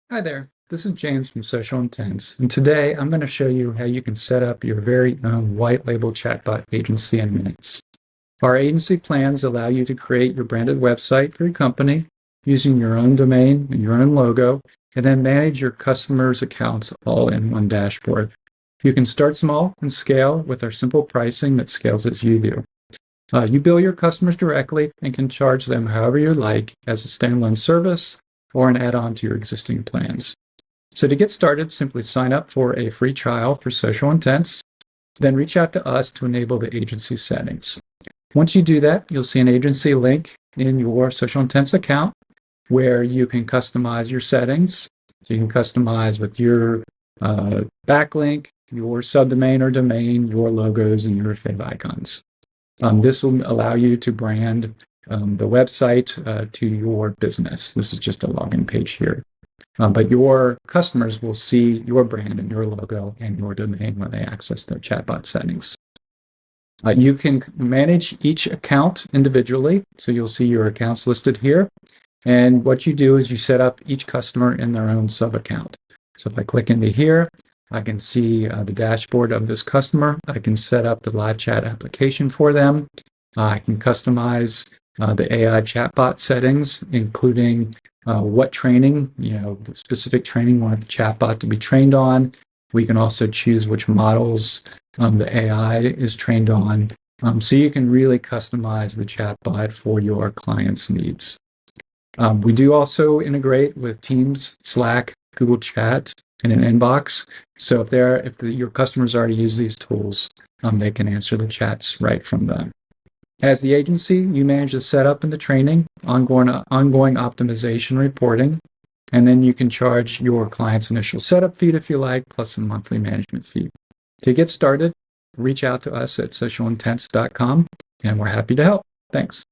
Hi there, this is James from Social Intents, and today I'm going to show you how you can set up your very own white label chatbot agency in minutes. Our agency plans allow you to create your branded website for your company using your own domain and your own logo, and then manage your customers' accounts all in one dashboard. You can start small and scale with our simple pricing that scales as you do. You bill your customers directly and can charge them however you like as a standalone service or an add-on to your existing plans. So to get started, simply sign up for a free trial for Social Intents, then reach out to us to enable the agency settings. Once you do that, you'll see an agency link in your Social Intents account where you can customize your settings. So you can customize with your backlink, your subdomain or domain, your logos, and your fav icons. This will allow you to brand the website to your business. This is just a login page here. But your customers will see your brand and your logo and your domain when they access their chatbot settings. You can manage each account individually. So you'll see your accounts listed here. And what you do is you set up each customer in their own sub-account. So if I click into here, I can see the dashboard of this customer. I can set up the live chat application for them. I can customize the AI chatbot settings, including what training, the specific training we want the chatbot to be trained on. We can also choose which models the AI is trained on. So you can really customize the chatbot for your clients' needs. We do also integrate with Teams, Slack, Google Chat, and an inbox. So if your customers already use these tools, they can answer the chats right from them. As the agency, you manage the setup and the training, ongoing optimization reporting, and then you can charge your client's initial setup fee if you like, plus a monthly management fee. To get started, reach out to us at socialintents.com, and we're happy to help. Thanks.